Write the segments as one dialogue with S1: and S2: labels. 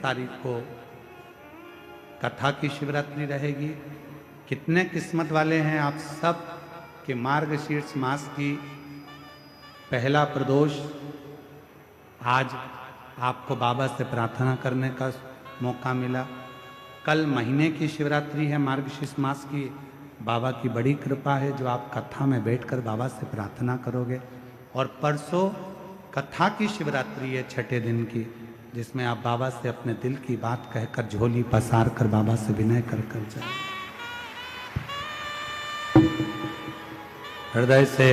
S1: तारीख को कथा की शिवरात्रि रहेगी। कितने किस्मत वाले हैं आप सब कि मार्गशीर्ष मास की पहला प्रदोष आज आपको बाबा से प्रार्थना करने का मौका मिला। कल महीने की शिवरात्रि है मार्गशीर्ष मास की। बाबा की बड़ी कृपा है जो आप कथा में बैठकर बाबा से प्रार्थना करोगे। और परसों कथा की शिवरात्रि है छठे दिन की, जिसमें आप बाबा से अपने दिल की बात कहकर झोली पसार कर बाबा से विनय कर कर जाए। हृदय से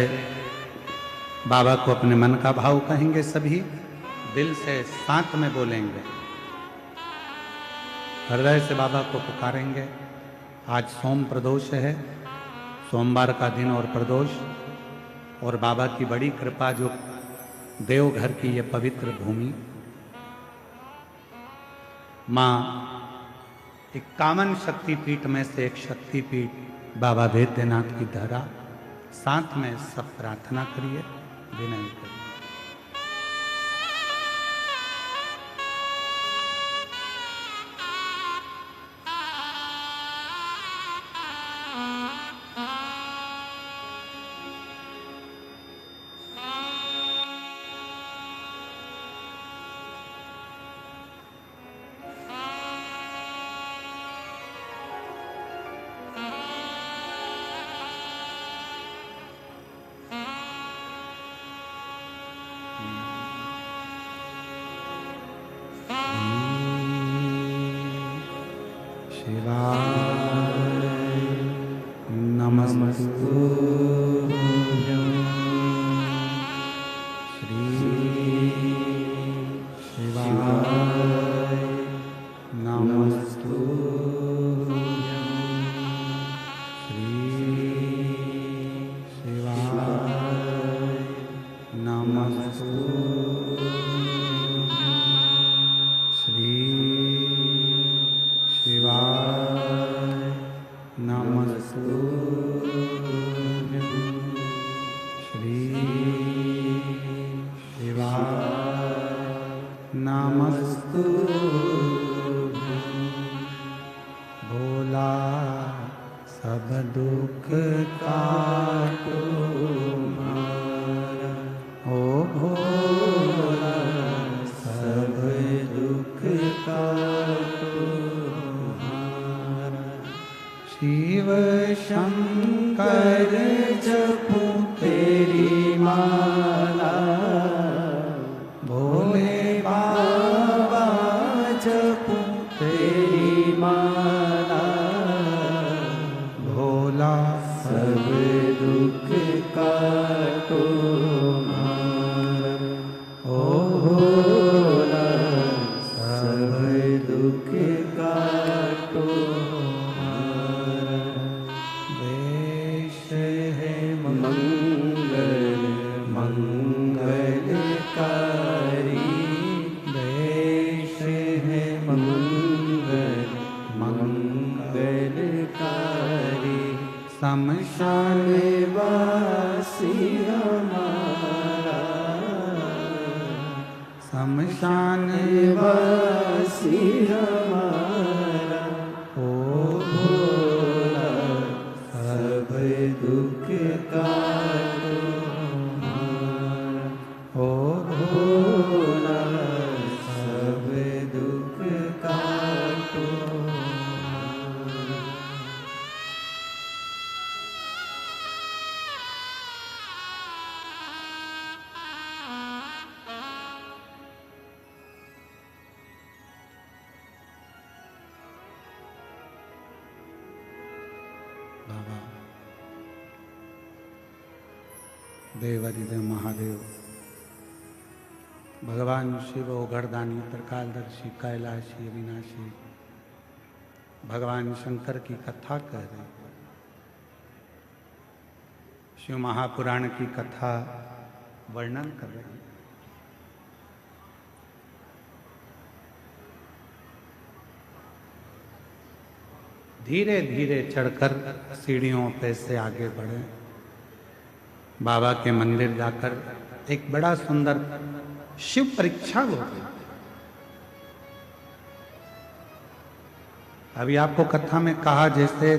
S1: बाबा को अपने मन का भाव कहेंगे, सभी दिल से साथ में बोलेंगे, हृदय से बाबा को पुकारेंगे। आज सोम प्रदोष है, सोमवार का दिन और प्रदोष, और बाबा की बड़ी कृपा जो देवघर की ये पवित्र भूमि, माँ 51 शक्तिपीठ में से एक शक्तिपीठ बाबा वैद्यनाथ की धरा। साथ में सब प्रार्थना करिए, विनय करिए। देवरिदेव महादेव, भगवान शिव ओघड़दानी, त्रिकालदर्शी, कैलाशी, अविनाशी, भगवान शंकर की कथा कह रहे। शिव महापुराण की कथा वर्णन कर रहे हैं। धीरे धीरे चढ़कर सीढ़ियों पे से आगे बढ़े। बाबा के मंदिर जाकर एक बड़ा सुंदर शिव परीक्षा हो गई। अभी आपको कथा में कहा जैसे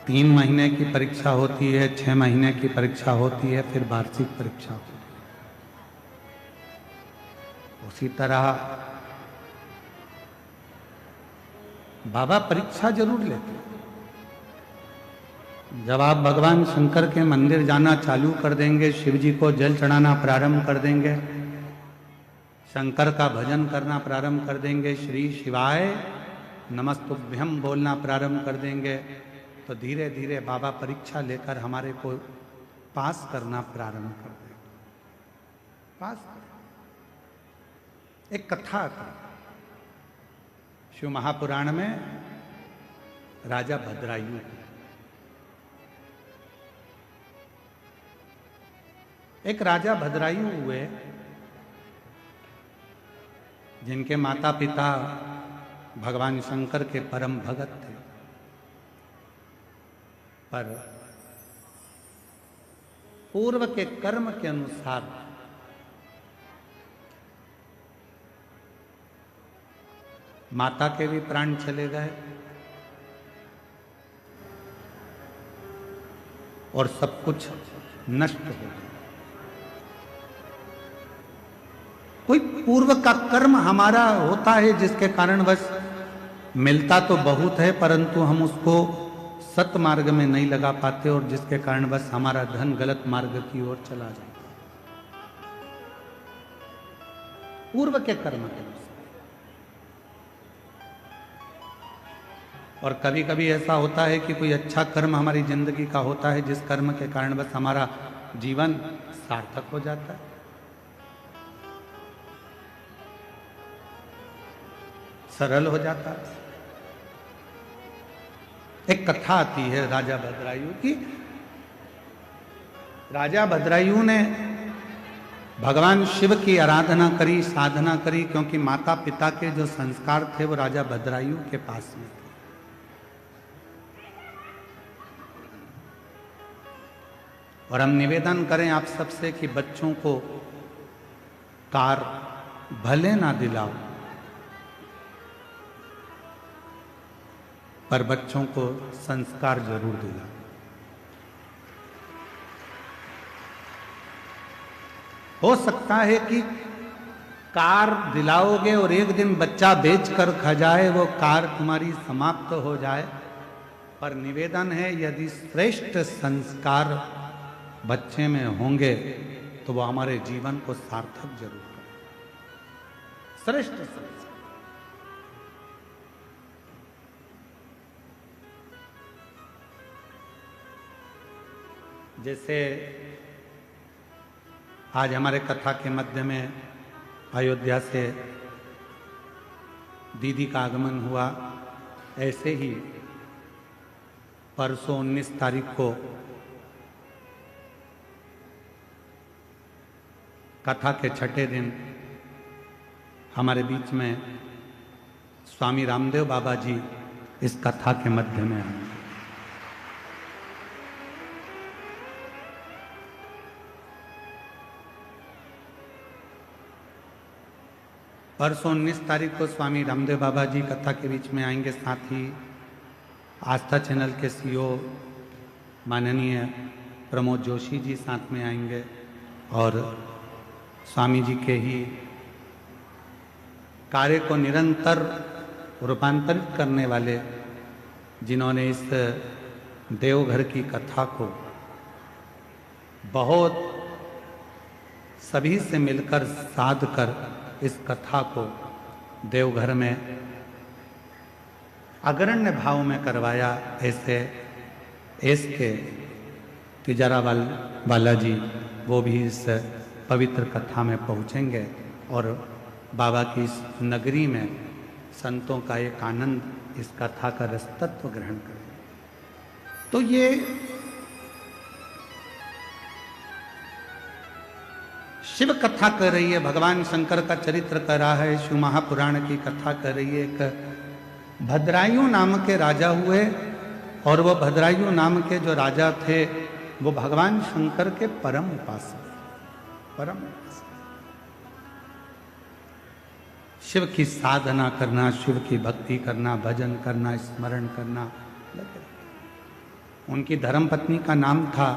S1: 3 महीने की परीक्षा होती है, 6 महीने की परीक्षा होती है, फिर वार्षिक परीक्षा होती है, उसी तरह बाबा परीक्षा जरूर लेते हैं। जब आप भगवान शंकर के मंदिर जाना चालू कर देंगे, शिव जी को जल चढ़ाना प्रारंभ कर देंगे, शंकर का भजन करना प्रारंभ कर देंगे, श्री शिवाय नमस्तुभ्यम बोलना प्रारंभ कर देंगे, तो धीरे धीरे बाबा परीक्षा लेकर हमारे को पास करना प्रारंभ कर देंगे। पास एक कथा आती है शिव महापुराण में, राजा भद्रायु। एक राजा भद्रायु हुए जिनके माता पिता भगवान शंकर के परम भगत थे, पर पूर्व के कर्म के अनुसार माता के भी प्राण चले गए और सब कुछ नष्ट हो गया। कोई पूर्व का कर्म हमारा होता है जिसके कारण बस मिलता तो बहुत है, परंतु हम उसको सत मार्ग में नहीं लगा पाते, और जिसके कारण बस हमारा धन गलत मार्ग की ओर चला जाता है, पूर्व के कर्म के अनुसार। और कभी कभी ऐसा होता है कि कोई अच्छा कर्म हमारी जिंदगी का होता है, जिस कर्म के कारण बस हमारा जीवन सार्थक हो जाता है। सरल हो जाता है। एक कथा आती है राजा भद्रायु की। राजा भद्रायु ने भगवान शिव की आराधना करी, साधना करी, क्योंकि माता पिता के जो संस्कार थे वो राजा भद्रायु के पास में थे। और हम निवेदन करें आप सबसे कि बच्चों को कार भले ना दिलाओ, पर बच्चों को संस्कार जरूर दिलाओ। हो सकता है कि कार दिलाओगे और एक दिन बच्चा बेचकर खा जाए, वो कार तुम्हारी समाप्त हो जाए, पर निवेदन है यदि श्रेष्ठ संस्कार बच्चे में होंगे तो वो हमारे जीवन को सार्थक जरूर करें। श्रेष्ठ संस्कार जैसे आज हमारे कथा के मध्य में अयोध्या से दीदी का आगमन हुआ, ऐसे ही परसों 19 तारीख को कथा के छठे दिन हमारे बीच में स्वामी रामदेव बाबा जी इस कथा के मध्य में आए। परसों 19 तारीख को स्वामी रामदेव बाबा जी कथा के बीच में आएंगे। साथ ही आस्था चैनल के सीईओ माननीय प्रमोद जोशी जी साथ में आएंगे, और स्वामी जी के ही कार्य को निरंतर रूपांतरित करने वाले, जिन्होंने इस देवघर की कथा को बहुत सभी से मिलकर साध कर इस कथा को देवघर में अग्रण्य भाव में करवाया, ऐसे के तिजारा वाला जी वो भी इस पवित्र कथा में पहुँचेंगे और बाबा की इस नगरी में संतों का एक आनंद, इस कथा का रसतत्व ग्रहण करेंगे। तो ये शिव कथा कर रही है, भगवान शंकर का चरित्र कर रहा है, शिव महापुराण की कथा कर रही है। एक भद्रायु नाम के राजा हुए, और वो भद्रायु नाम के जो राजा थे वो भगवान शंकर के परम। शिव की साधना करना, शिव की भक्ति करना, भजन करना, स्मरण करना लगे रहते। उनकी धर्मपत्नी का नाम था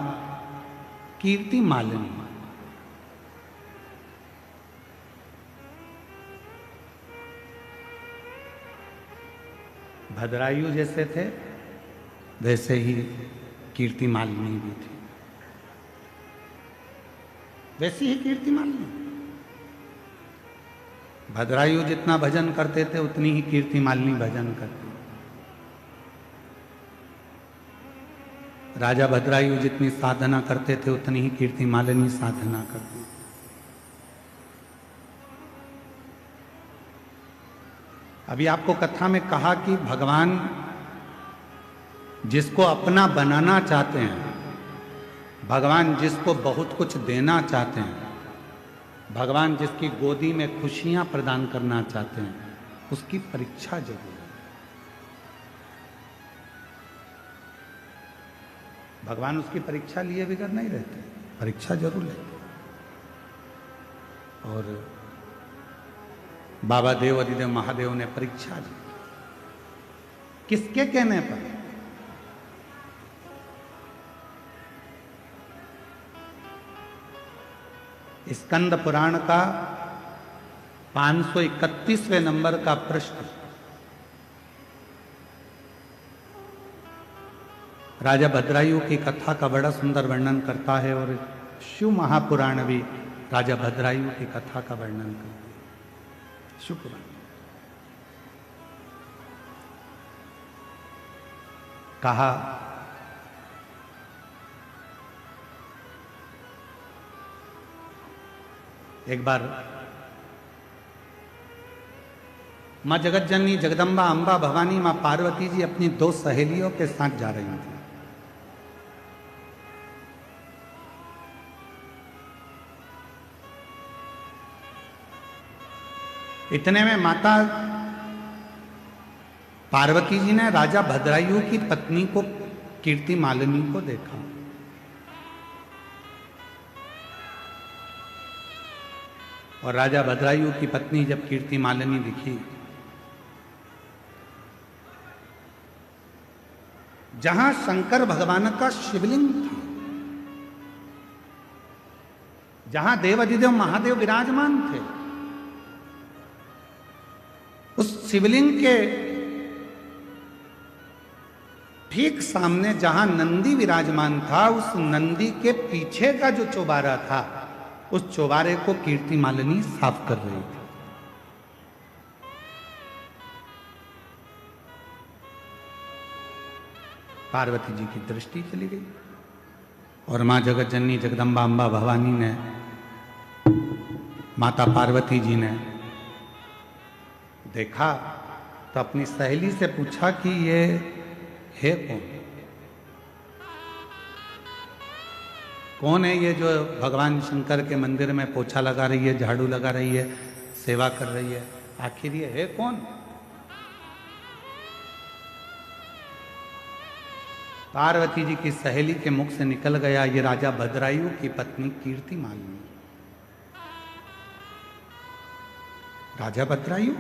S1: कीर्ति मालिनी। भद्रायु जैसे थे वैसे ही कीर्ति मालिनी भी थी, वैसी ही कीर्ति मालिनी। भद्रायु जितना भजन करते थे उतनी ही कीर्ति मालिनी भजन करती। राजा भद्रायु जितनी साधना करते थे उतनी ही कीर्ति मालिनी साधना करती। अभी आपको कथा में कहा कि भगवान जिसको अपना बनाना चाहते हैं, भगवान जिसको बहुत कुछ देना चाहते हैं, भगवान जिसकी गोदी में खुशियां प्रदान करना चाहते हैं, उसकी परीक्षा जरूर है। भगवान उसकी परीक्षा लिए बिगड़ नहीं रहते, परीक्षा जरूर लेते। और बाबा देव अधिदेव महादेव ने परीक्षा ली। किसके कहने पर? स्कंद पुराण का 531वें नंबर का प्रश्न राजा भद्रायु की कथा का बड़ा सुंदर वर्णन करता है, और शिव महापुराण भी राजा भद्रायु की कथा का वर्णन करता है। शिव पुराण कहा एक बार मां जगत जननी जगदम्बा अंबा भवानी मां पार्वती जी अपनी 2 सहेलियों के साथ जा रही थी। इतने में माता पार्वती जी ने राजा भद्रायु की पत्नी को कीर्ति मालिनी को देखा। और राजा भद्रायु की पत्नी जब कीर्ति मालिनी दिखी, जहां शंकर भगवान का शिवलिंग था, जहां देव अधिदेव महादेव विराजमान थे, उस शिवलिंग के ठीक सामने जहां नंदी विराजमान था, उस नंदी के पीछे का जो चौबारा था, उस चौबारे को कीर्ति मालिनी साफ कर रही थी। पार्वती जी की दृष्टि चली गई और मां जगत जननी जगदम्बा अंबा भवानी ने, माता पार्वती जी ने देखा तो अपनी सहेली से पूछा कि ये है कौन? कौन है ये जो भगवान शंकर के मंदिर में पोछा लगा रही है, झाड़ू लगा रही है, सेवा कर रही है? आखिर ये है कौन? पार्वती जी की सहेली के मुख से निकल गया, ये राजा भद्रायु की पत्नी कीर्ति मालिनी। राजा भद्रायु,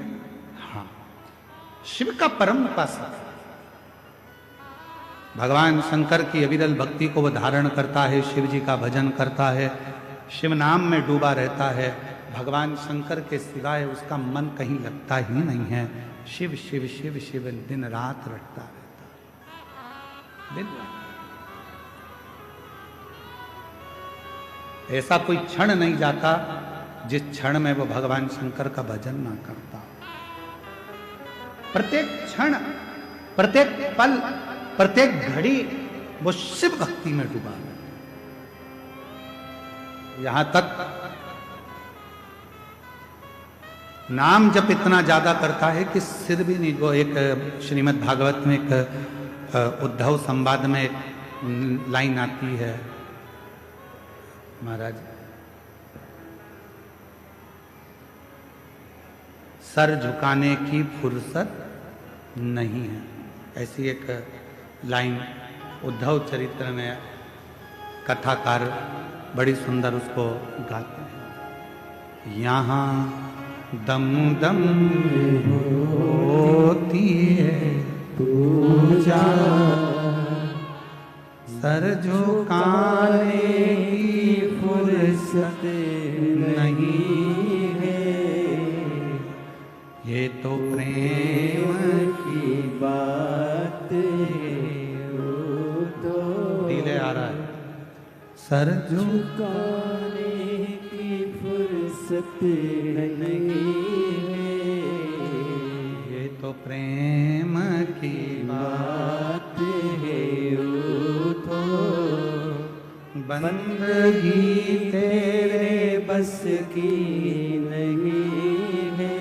S1: हाँ, शिव का परम उपासक, भगवान शंकर की अविरल भक्ति को वो धारण करता है, शिव जी का भजन करता है, शिव नाम में डूबा रहता है। भगवान शंकर के सिवाय उसका मन कहीं लगता ही नहीं है। शिव शिव शिव शिव दिन रात रटता रहता है, दिन रात। ऐसा कोई क्षण नहीं जाता जिस क्षण में वो भगवान शंकर का भजन ना करता। प्रत्येक क्षण, प्रत्येक पल, प्रत्येक घड़ी वो शिव भक्ति में डूबा है। यहां तक नाम जप इतना ज्यादा करता है कि सिर भी नहीं। वो एक श्रीमद् भागवत में एक उद्धव संवाद में एक लाइन आती है, महाराज, सर झुकाने की फुर्सत नहीं है, ऐसी एक लाइन उद्धव चरित्र में कथाकार बड़ी सुंदर उसको गाते हैं। यहाँ दम दम होती है पूजा, सर झुकाने की फुर्सत नहीं है, ये तो प्रेम की बात है, वो तो धीरे आ रहा है। सर झुकाने की फुर्सत नहीं है, ये तो प्रेम की बात है, वो तो बंदगी तेरे बस की नहीं है।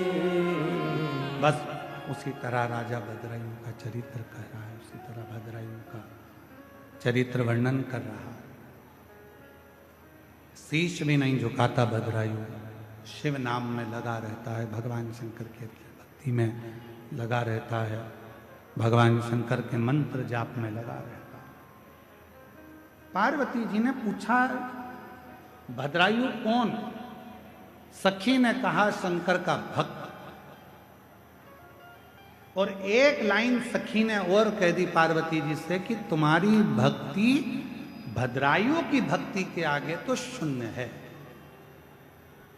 S1: बस उसी तरह राजा भद्रायु का चरित्र कह रहा है, उसी तरह भद्रायु का चरित्र वर्णन कर रहा है। शीश भी नहीं झुकाता भद्रायु, शिव नाम में लगा रहता है, भगवान शंकर के भक्ति में लगा रहता है, भगवान शंकर के मंत्र जाप में लगा रहता है। पार्वती जी ने पूछा भद्रायु कौन? सखी ने कहा शंकर का भक्त। और एक लाइन सखी ने और कह दी पार्वती जी से कि तुम्हारी भक्ति भद्रायु की भक्ति के आगे तो शून्य है।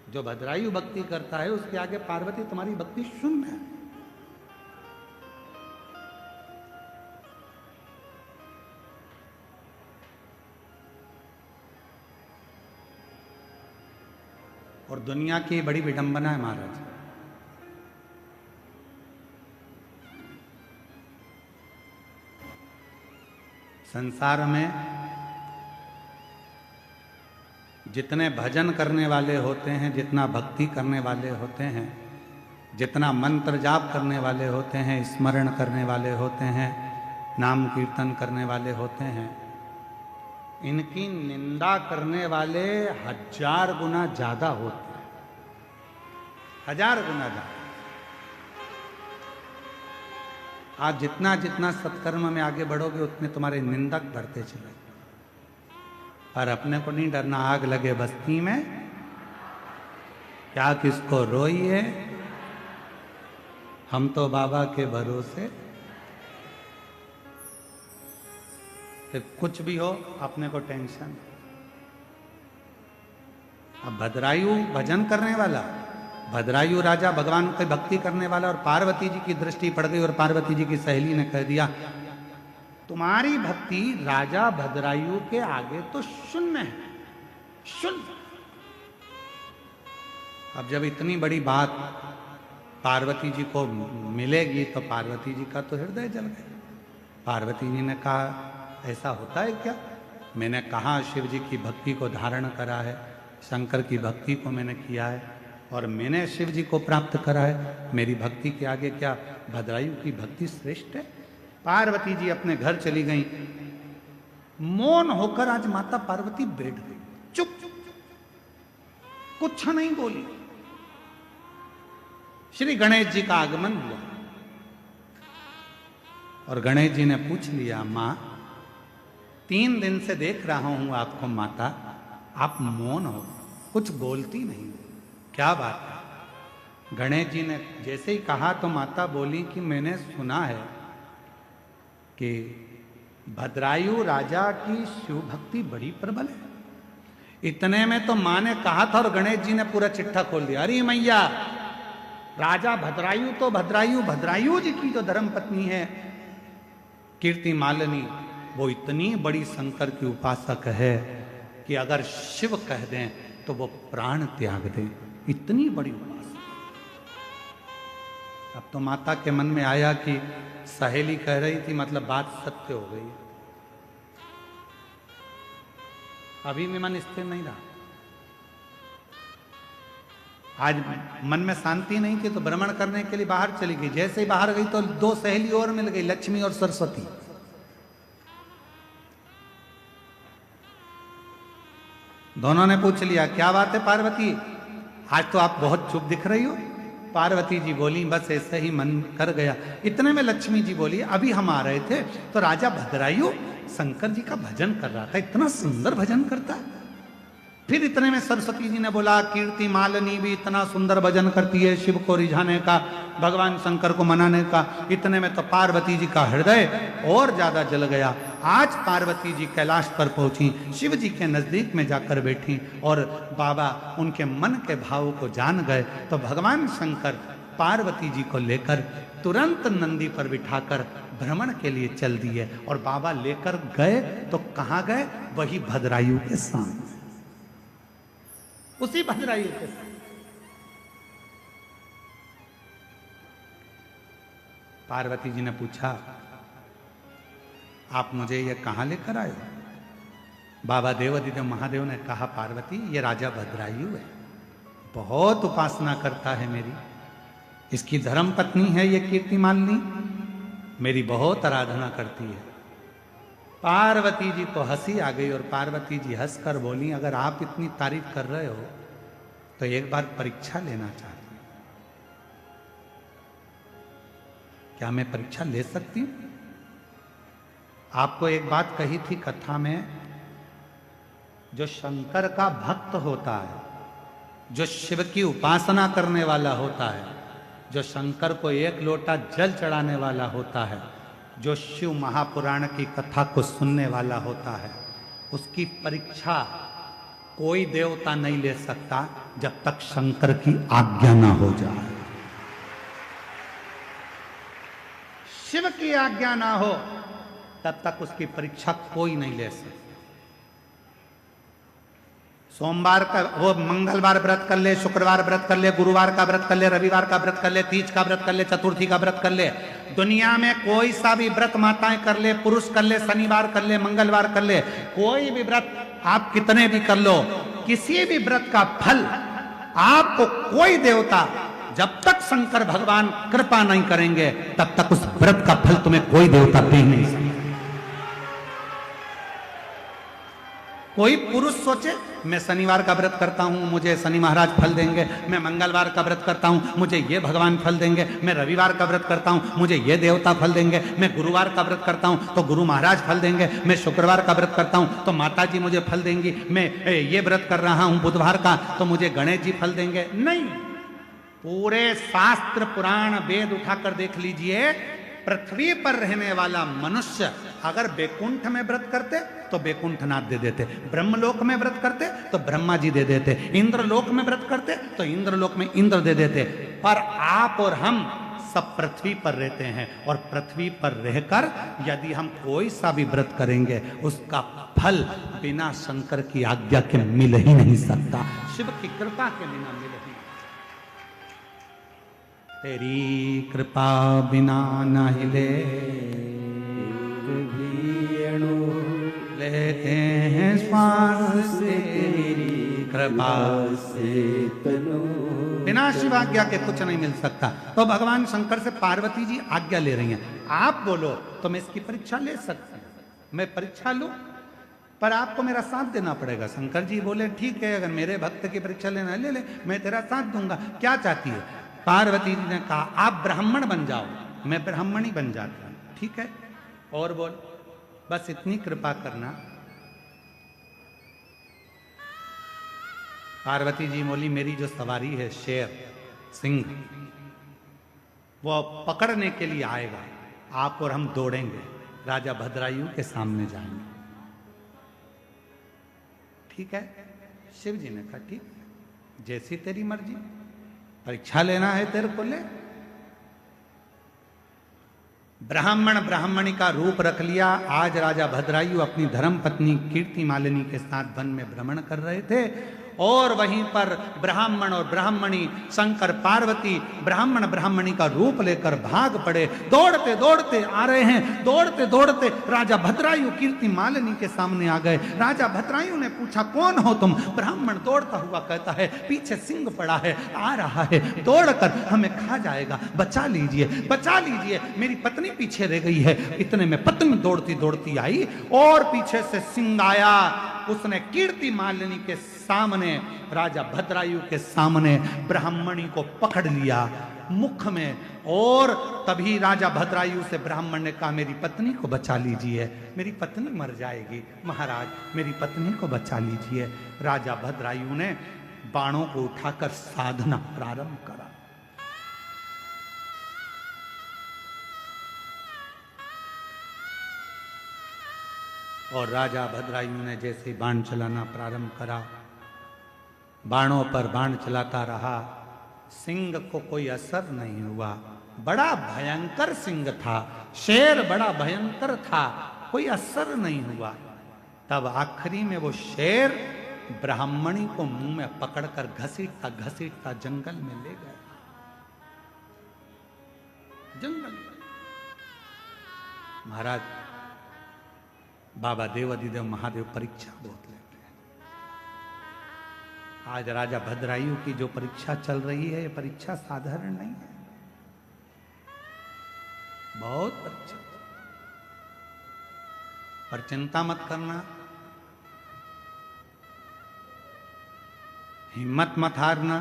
S1: जो भद्रायु भक्ति करता है उसके आगे पार्वती तुम्हारी भक्ति शून्य है। और दुनिया की बड़ी विडंबना है महाराज, संसार में जितने भजन करने वाले होते हैं, जितना भक्ति करने वाले होते हैं, जितना मंत्र जाप करने वाले होते हैं, स्मरण करने वाले होते हैं, नाम कीर्तन करने वाले होते हैं, इनकी निंदा करने वाले 1000 गुना ज्यादा होते हैं, 1000 गुना ज्यादा। आज जितना जितना सत्कर्म में आगे बढ़ोगे उतने तुम्हारे निंदक बढ़ते चले। पर अपने को नहीं डरना, आग लगे बस्ती में क्या किसको रोइए, हम तो बाबा के भरोसे। फिर कुछ भी हो अपने को टेंशन। अब भद्रायु भजन करने वाला, भद्रायु राजा भगवान की भक्ति करने वाला, और पार्वती जी की दृष्टि पड़ गई और पार्वती जी की सहेली ने कह दिया तुम्हारी भक्ति राजा भद्रायु के आगे तो शून्य है, शून्य। अब जब इतनी बड़ी बात पार्वती जी को मिलेगी तो पार्वती जी का तो हृदय जल गया। पार्वती जी ने कहा ऐसा होता है क्या? मैंने कहा शिव जी की भक्ति को धारण करा है, शंकर की भक्ति को मैंने किया है और मैंने शिव जी को प्राप्त करा है। मेरी भक्ति के आगे क्या भद्रायु की भक्ति श्रेष्ठ है? पार्वती जी अपने घर चली गई। मौन होकर आज माता पार्वती बैठ गई, चुप, कुछ नहीं बोली। श्री गणेश जी का आगमन हुआ और गणेश जी ने पूछ लिया, मां 3 दिन से देख रहा हूं आपको माता, आप मौन हो, कुछ बोलती नहीं, क्या बात है? गणेश जी ने जैसे ही कहा तो माता बोली कि मैंने सुना है कि भद्रायु राजा की शिव भक्ति बड़ी प्रबल है। इतने में तो मां ने कहा था और गणेश जी ने पूरा चिट्ठा खोल दिया। अरे मैया, राजा भद्रायु तो भद्रायु जी की जो धर्म पत्नी है कीर्ति मालिनी, वो इतनी बड़ी शंकर की उपासक है कि अगर शिव कह दें तो वो प्राण त्याग दे, इतनी बड़ी उपासक। अब तो माता के मन में आया कि सहेली कह रही थी, मतलब बात सत्य हो गई। अभी भी मन स्थिर नहीं रहा। आज मन में शांति नहीं थी तो भ्रमण करने के लिए बाहर चली गई। जैसे ही बाहर गई तो 2 सहेली और मिल गई, लक्ष्मी और सरस्वती। दोनों ने पूछ लिया, क्या बात है पार्वती, आज तो आप बहुत चुप दिख रही हो। पार्वती जी बोली, बस ऐसे ही मन कर गया। इतने में लक्ष्मी जी बोली, अभी हम आ रहे थे तो राजा भद्रायु शंकर जी का भजन कर रहा था, इतना सुंदर भजन करता है, फिर इतने में सरस्वती जी ने बोला, कीर्ति मालिनी भी इतना सुंदर भजन करती है शिव को रिझाने का, भगवान शंकर को मनाने का। इतने में तो पार्वती जी का हृदय और ज्यादा जल गया। आज पार्वती जी कैलाश पर पहुंची, शिव जी के नजदीक में जाकर बैठी और बाबा उनके मन के भाव को जान गए। तो भगवान शंकर पार्वती जी को लेकर तुरंत नंदी पर बिठाकर भ्रमण के लिए चल दिए। और बाबा लेकर गए तो कहां गए? वही भद्रायु के सामने, उसी भद्रायु के सामने। पार्वती जी ने पूछा, आप मुझे ये कहां लेकर आए? बाबा देवाधिदेव महादेव ने कहा, पार्वती ये राजा भद्रायु है, बहुत उपासना करता है मेरी, इसकी धर्म पत्नी है ये कीर्ति मालिनी, मेरी बहुत आराधना करती है। पार्वती जी को हंसी आ गई और पार्वती जी हंसकर बोली, अगर आप इतनी तारीफ कर रहे हो तो एक बार परीक्षा लेना चाहती हूं, क्या मैं परीक्षा ले सकती हूं? आपको एक बात कही थी कथा में, जो शंकर का भक्त होता है, जो शिव की उपासना करने वाला होता है, जो शंकर को एक लोटा जल चढ़ाने वाला होता है, जो शिव महापुराण की कथा को सुनने वाला होता है, उसकी परीक्षा कोई देवता नहीं ले सकता जब तक शंकर की आज्ञा ना हो जाए। शिव की आज्ञा ना हो तब तक उसकी परीक्षा कोई नहीं ले सकता। सोमवार का वो मंगलवार व्रत कर ले, शुक्रवार व्रत कर ले, गुरुवार का व्रत कर ले, रविवार का व्रत कर ले, तीज का व्रत कर ले, चतुर्थी का व्रत कर ले, दुनिया में कोई सा भी व्रत माताएं कर ले, पुरुष कर ले, शनिवार कर ले, मंगलवार कर ले, कोई भी व्रत आप कितने भी कर लो, किसी भी व्रत का फल आपको कोई देवता, जब तक शंकर भगवान कृपा नहीं करेंगे तब तक उस व्रत का फल तुम्हें कोई देवता दे नहीं सकता। कोई पुरुष सोचे मैं शनिवार का व्रत करता हूं मुझे शनि महाराज फल देंगे, मैं मंगलवार का व्रत करता हूं मुझे ये भगवान फल देंगे, मैं रविवार का व्रत करता हूं मुझे ये देवता फल देंगे, मैं गुरुवार का व्रत करता हूं तो गुरु महाराज फल देंगे, मैं शुक्रवार का व्रत करता हूं तो माता जी मुझे फल देंगी, मैं ये व्रत कर रहा हूं बुधवार का तो मुझे गणेश जी फल देंगे। नहीं, पूरे शास्त्र पुराण वेद उठाकर देख लीजिए, पृथ्वी पर रहने वाला मनुष्य अगर बैकुंठ में व्रत करते तो बैकुंठनाथ दे देते, ब्रह्मलोक में व्रत करते तो ब्रह्मा जी दे देते, इंद्रलोक में व्रत करते तो इंद्रलोक में इंद्र दे देते। पर आप और हम सब पृथ्वी पर रहते हैं और पृथ्वी पर रहकर यदि हम कोई सा भी व्रत करेंगे उसका फल बिना शंकर की आज्ञा के मिल ही नहीं सकता, शिव की कृपा के बिना मिल ही। तेरी कृपा बिना न हिले लेते हैं श्वास, तेरी कृपा से तनु, बिना शिव आज्ञा के कुछ नहीं मिल सकता। तो भगवान शंकर से पार्वती जी आज्ञा ले रही हैं, आप बोलो तो मैं इसकी परीक्षा ले सकती हूँ, मैं परीक्षा लूं पर आपको मेरा साथ देना पड़ेगा। शंकर जी बोले ठीक है, अगर मेरे भक्त की परीक्षा लेना ले ले, मैं तेरा साथ दूंगा, क्या चाहती है? पार्वती जी ने कहा आप ब्राह्मण बन जाओ, मैं ब्राह्मणी बन जाती हूं, ठीक है, और बोल बस इतनी कृपा करना। पार्वती जी बोली मेरी जो सवारी है शेर सिंह वो पकड़ने के लिए आएगा, आप और हम दौड़ेंगे, राजा भद्रायु के सामने जाएंगे, ठीक है? शिव जी ने कहा ठीक, जैसी तेरी मर्जी, परीक्षा लेना है तेरे को ले। ब्राह्मण ब्राह्मणी का रूप रख लिया। आज राजा भद्रायु अपनी धर्म पत्नी कीर्ति मालिनी के साथ वन में भ्रमण कर रहे थे और वहीं पर ब्राह्मण और ब्राह्मणी शंकर पार्वती ब्राह्मण ब्राह्मणी का रूप लेकर भाग पड़े। दौड़ते दौड़ते आ रहे हैं, दौड़ते दौड़ते राजा भद्रायु कीर्ति मालिनी के सामने आ गए। राजा भद्रायु ने पूछा कौन हो तुम? ब्राह्मण दौड़ता हुआ कहता है पीछे सिंह पड़ा है, आ रहा है, दौड़कर हमें खा जाएगा, बचा लीजिए, बचा लीजिए, मेरी पत्नी पीछे रह गई है। इतने में पत्नी दौड़ती दौड़ती आई और पीछे से सिंह आया, उसने कीर्ति मालिनी के सामने, राजा भद्रायु के सामने ब्राह्मणी को पकड़ लिया मुख में। और तभी राजा भद्रायु से ब्राह्मण ने कहा मेरी पत्नी को बचा लीजिए, मेरी पत्नी मर जाएगी, महाराज मेरी पत्नी को बचा लीजिए। राजा भद्रायु ने बाणों को उठाकर साधना प्रारंभ करा। और राजा भद्रायु ने जैसे बाण चलाना प्रारंभ करा, बाणों पर बाण चलाता रहा, सिंह को कोई असर नहीं हुआ। बड़ा भयंकर सिंह था, शेर बड़ा भयंकर था, कोई असर नहीं हुआ। तब आखिरी में वो शेर ब्राह्मणी को मुंह में पकड़कर घसीटता घसीटता जंगल में ले गया। जंगल में महाराज बाबा देवाधिदेव महादेव परीक्षा बहुत लेते हैं। आज राजा भद्रायु की जो परीक्षा चल रही है, ये परीक्षा साधारण नहीं है, बहुत परीक्षा। पर चिंता मत करना, हिम्मत मत हारना।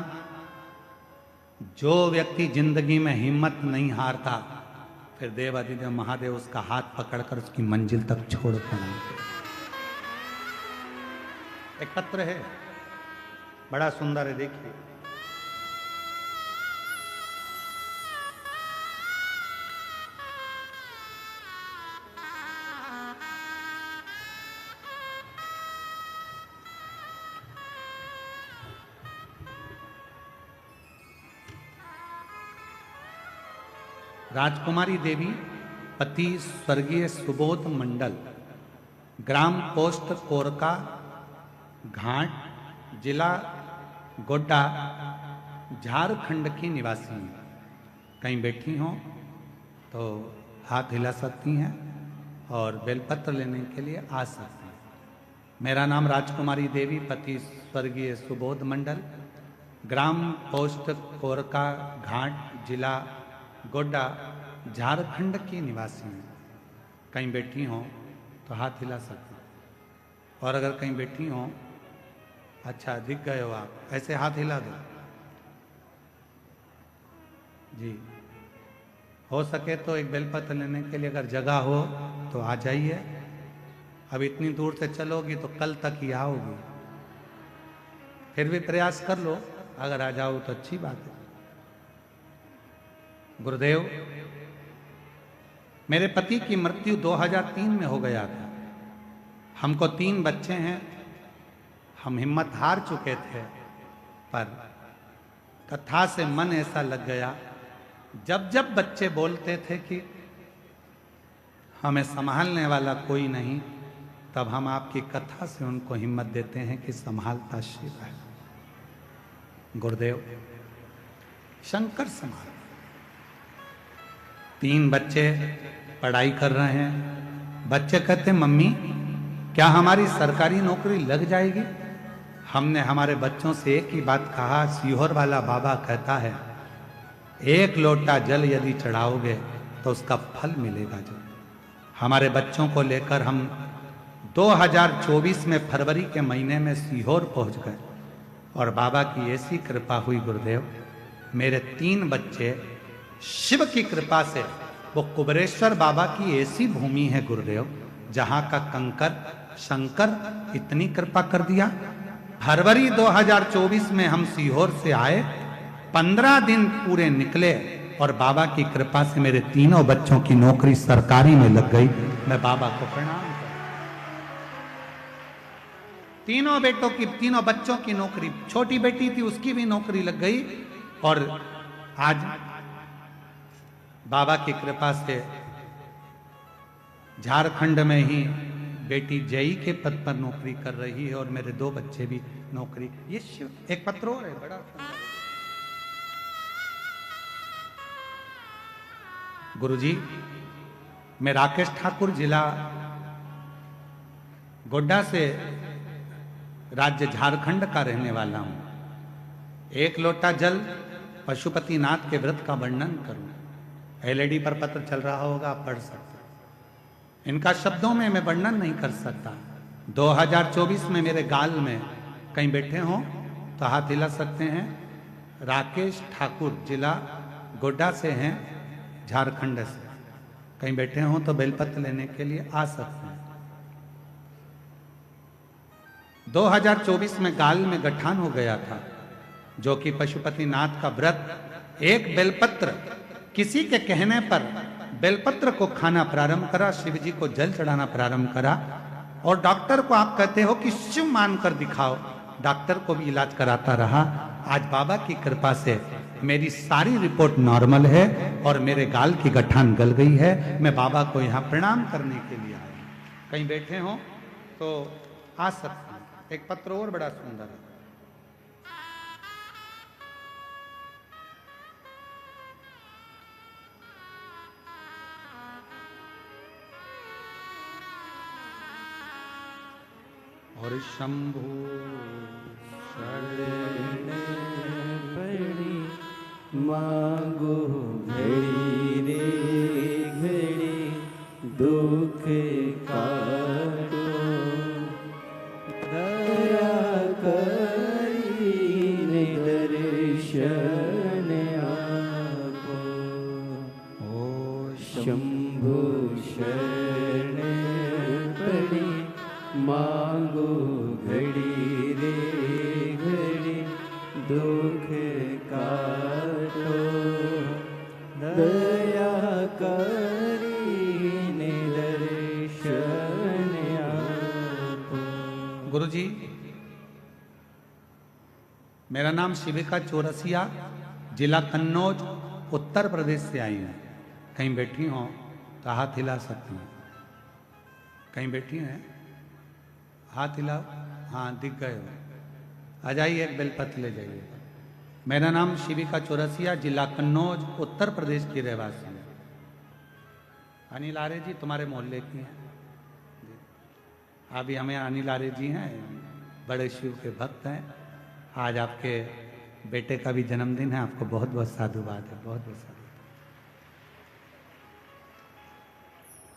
S1: जो व्यक्ति जिंदगी में हिम्मत नहीं हारता, फिर देवाधिदेव महादेव उसका हाथ पकड़कर उसकी मंजिल तक छोड़ बनाते। एक पत्र है, बड़ा सुंदर है, देखिए। राजकुमारी देवी, पति स्वर्गीय सुबोध मंडल, ग्राम पोस्ट कोरका घाट, जिला गोड्डा, झारखंड की निवासी हैं। कहीं बैठी हों तो हाथ हिला सकती हैं और बेलपत्र लेने के लिए आ सकती हैं। मेरा नाम राजकुमारी देवी, पति स्वर्गीय सुबोध मंडल, ग्राम पोस्ट कोरका घाट, जिला गोड्डा, झारखंड की निवासी हैं। कहीं बैठी हों तो हाथ हिला सकते हैं। और अगर कहीं बैठी हों, अच्छा दिख गए हो आप, ऐसे हाथ हिला दो जी। हो सके तो एक बेलपत्र लेने के लिए अगर जगह हो तो आ जाइए। अब इतनी दूर से चलोगी तो कल तक ही आओगी, फिर भी प्रयास कर लो, अगर आ जाओ तो अच्छी बात है। गुरुदेव, मेरे पति की मृत्यु 2003 में हो गया था। हमको 3 बच्चे हैं। हम हिम्मत हार चुके थे, पर कथा से मन ऐसा लग गया, जब जब बच्चे बोलते थे कि हमें संभालने वाला कोई नहीं, तब हम आपकी कथा से उनको हिम्मत देते हैं कि संभालता शिव है। गुरुदेव, शंकर संभाल। 3 बच्चे पढ़ाई कर रहे हैं। बच्चे कहते मम्मी क्या हमारी सरकारी नौकरी लग जाएगी? हमने हमारे बच्चों से एक ही बात कहा, सीहोर वाला बाबा कहता है 1 लोटा जल यदि चढ़ाओगे तो उसका फल मिलेगा। जो हमारे बच्चों को लेकर हम 2024 में फरवरी के महीने में सीहोर पहुंच गए और बाबा की ऐसी कृपा हुई गुरुदेव, मेरे 3 बच्चे शिव की कृपा से, वो कुबरेश्वर बाबा की ऐसी भूमि है गुरुदेव, जहां का कंकर शंकर इतनी कृपा कर दिया। फरवरी 2024 में हम सीहोर से आए, 15 दिन पूरे निकले और बाबा की कृपा से मेरे 3 बच्चों की नौकरी सरकारी में लग गई। मैं बाबा को प्रणाम करता। 3 बच्चों की नौकरी, छोटी बेटी थी उसकी भी नौकरी लग गई। और आज बाबा की कृपा से झारखंड में ही बेटी जेई के पद पर नौकरी कर रही है और मेरे 2 बच्चे भी नौकरी। ये शिव। एक पत्र और है बड़ा सुंदर। गुरुजी, मैं राकेश ठाकुर, जिला गोड्डा से, राज्य झारखंड का रहने वाला हूं। 1 लोटा जल पशुपतिनाथ के व्रत का वर्णन करूं। एलईडी पर पत्र चल रहा होगा, आप पढ़ सकते। इनका शब्दों में मैं वर्णन नहीं कर सकता। 2024 में मेरे गाल में कहीं बैठे हों तो हाथ हिला सकते हैं। राकेश ठाकुर, जिला गोड्डा से हैं, झारखंड से, कहीं बैठे हों तो बेलपत्र लेने के लिए आ सकते हैं। 2024 में गाल में गठान हो गया था, जो कि पशुपतिनाथ का व्रत, एक बेलपत्र किसी के कहने पर बेलपत्र को खाना प्रारंभ करा, शिव जी को जल चढ़ाना प्रारंभ करा, और डॉक्टर को आप कहते हो कि शिव मानकर दिखाओ, डॉक्टर को भी इलाज कराता रहा। आज बाबा की कृपा से मेरी सारी रिपोर्ट नॉर्मल है और मेरे गाल की गठान गल गई है। मैं बाबा को यहाँ प्रणाम करने के लिए आया। कहीं बैठे हो तो आ सकते हैं। एक पत्र और बड़ा सुंदर है। और शंभु
S2: शरण पड़ी मांगो घड़ी रे घड़ी दुख काटो, दया करी दर्शन आपो। ओ शंभु शरण पड़ी मांगो घड़ी रे घड़ी दुख काटो, दया करी दर्शन आपो।
S1: गुरुजी, मेरा नाम शिविका चौरसिया, जिला कन्नौज, उत्तर प्रदेश से आई हूँ। कहीं बैठी हो तो हाथ हिला सकती हैं। कहीं बैठी हैं, हाथ हिलाओ। हाँ, दिख गए हो। आ जाइए, एक बेलपत्र ले जाइए। मेरा नाम शिविका चौरसिया, जिला कन्नौज, उत्तर प्रदेश की रहवासी है। अनिल आर्य जी तुम्हारे मोहल्ले की हैं। अभी हमें अनिल आर्य जी हैं, बड़े शिव के भक्त हैं। आज आपके बेटे का भी जन्मदिन है। आपको बहुत बहुत साधुवाद है, बहुत बहुत साधुवाद।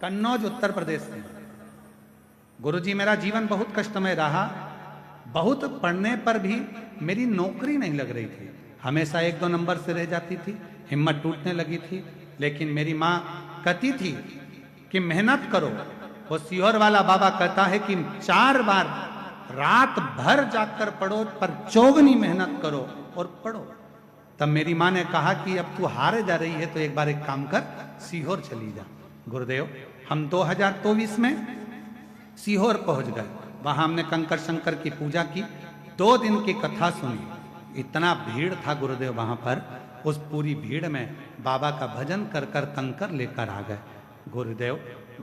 S1: कन्नौज उत्तर प्रदेश से। गुरुजी, मेरा जीवन बहुत कष्टमय रहा। बहुत पढ़ने पर भी मेरी नौकरी नहीं लग रही थी। हमेशा 1-2 नंबर से रह जाती थी, हिम्मत टूटने लगी थी। लेकिन मेरी माँ कहती थी कि मेहनत करो। वो सीहोर वाला बाबा कहता है कि 4 बार रात भर जाकर पढ़ो, पर चौगनी मेहनत करो और पढ़ो। तब मेरी माँ ने कहा कि अब तू हारे जा रही है तो एक बार एक काम कर, सीहोर चली जा। गुरुदेव, हम 2024 में सीहोर पहुंच गए। वहां हमने कंकर शंकर की पूजा की, 2 दिन की कथा सुनी। इतना भीड़ था गुरुदेव वहां पर। उस पूरी भीड़ में बाबा का भजन कर कर कंकर लेकर आ गए। गुरुदेव,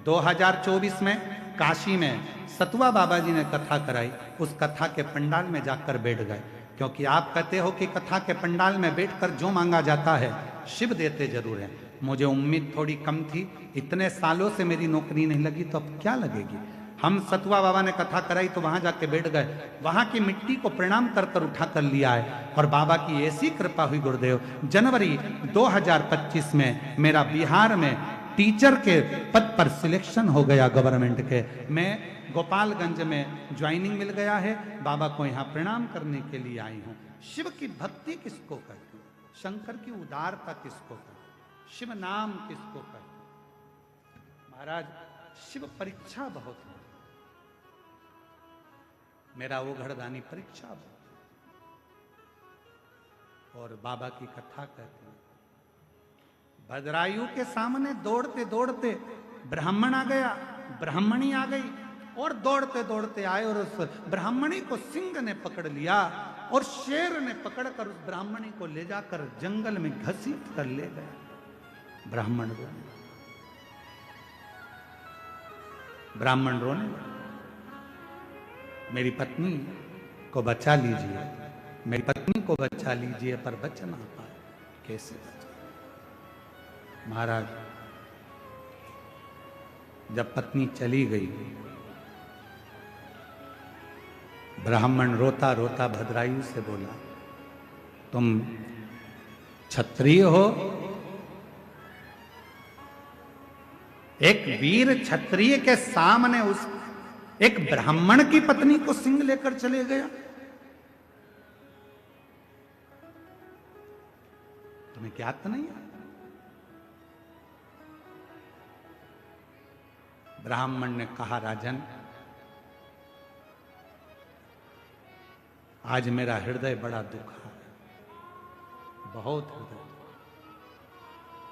S1: 2024 में काशी में सतुआ बाबा जी ने कथा कराई। उस कथा के पंडाल में जाकर बैठ गए, क्योंकि आप कहते हो कि कथा के पंडाल में बैठकर जो मांगा जाता है शिव देते जरूर है। मुझे उम्मीद थोड़ी कम थी। इतने सालों से मेरी नौकरी नहीं लगी, तो अब क्या लगेगी। हम सतुआ बाबा ने कथा कराई तो वहां जाके बैठ गए। वहां की मिट्टी को प्रणाम कर कर उठा कर लिया है। और बाबा की ऐसी कृपा हुई गुरुदेव, जनवरी 2025 में मेरा बिहार में टीचर के पद पर सिलेक्शन हो गया गवर्नमेंट के। मैं गोपालगंज में ज्वाइनिंग मिल गया है। बाबा को यहाँ प्रणाम करने के लिए आई हूँ। शिव की भक्ति किसको कहते हैं, शंकर की उदारता किसको कहते हैं, शिव नाम किसको कहते हैं। महाराज, शिव परीक्षा बहुत है। मेरा वो घरदानी परीक्षा बहुत, और बाबा की कथा कहते हैं। भद्रायु के सामने दौड़ते दौड़ते ब्राह्मण आ गया, ब्राह्मणी आ गई, और दौड़ते दौड़ते आए और उस ब्राह्मणी को सिंह ने पकड़ लिया, और शेर ने पकड़कर उस ब्राह्मणी को ले जाकर जंगल में घसीट कर ले गया। ब्राह्मण रोने, ब्राह्मण रोने, मेरी पत्नी को बचा लीजिए, मेरी पत्नी को बचा लीजिए, पर बच ना पाए। कैसे बचा। महाराज, जब पत्नी चली गई, ब्राह्मण रोता रोता भद्रायु से बोला, तुम क्षत्रिय हो? एक वीर क्षत्रिय के सामने उस एक ब्राह्मण की पत्नी को सिंह लेकर चले गया। तुम्हें ज्ञात नहीं है? ब्राह्मण ने कहा, राजन, आज मेरा हृदय बड़ा दुखा है, बहुत हृदय।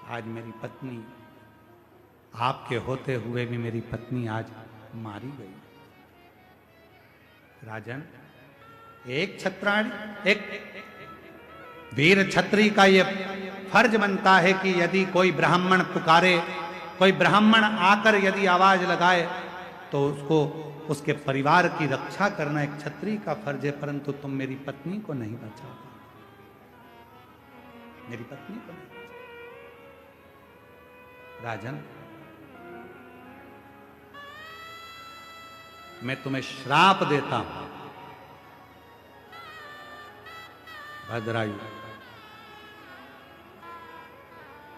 S1: आज मेरी पत्नी, आपके होते हुए भी मेरी पत्नी आज मारी गई। राजन, एक छत्राणी, एक वीर छत्री का यह फर्ज बनता है कि यदि कोई ब्राह्मण पुकारे, कोई ब्राह्मण आकर यदि आवाज लगाए तो उसको, उसके परिवार की रक्षा करना एक छत्री का फर्ज है। परंतु तुम मेरी पत्नी को नहीं बचा पाए, मेरी पत्नी को नहीं बचा। राजन, मैं तुम्हें श्राप देता हूं। भद्रायु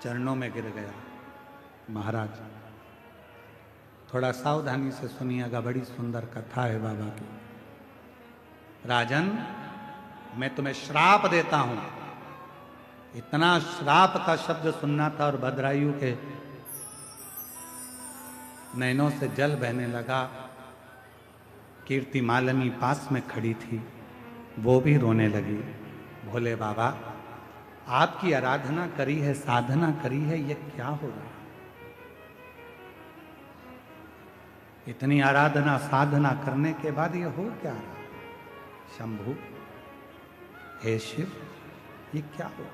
S1: चरणों में गिर गया। महाराज, थोड़ा सावधानी से सुनिएगा, बड़ी सुंदर कथा है बाबा की। राजन, मैं तुम्हें श्राप देता हूं। इतना श्राप का शब्द सुनना था और भद्रायु के नैनों से जल बहने लगा। कीर्ति मालिनी पास में खड़ी थी, वो भी रोने लगी। भोले बाबा, आपकी आराधना करी है, साधना करी है, ये क्या हो रहा है? इतनी आराधना साधना करने के बाद ये हो क्या रहा? शंभु, हे शिव, ये क्या हो?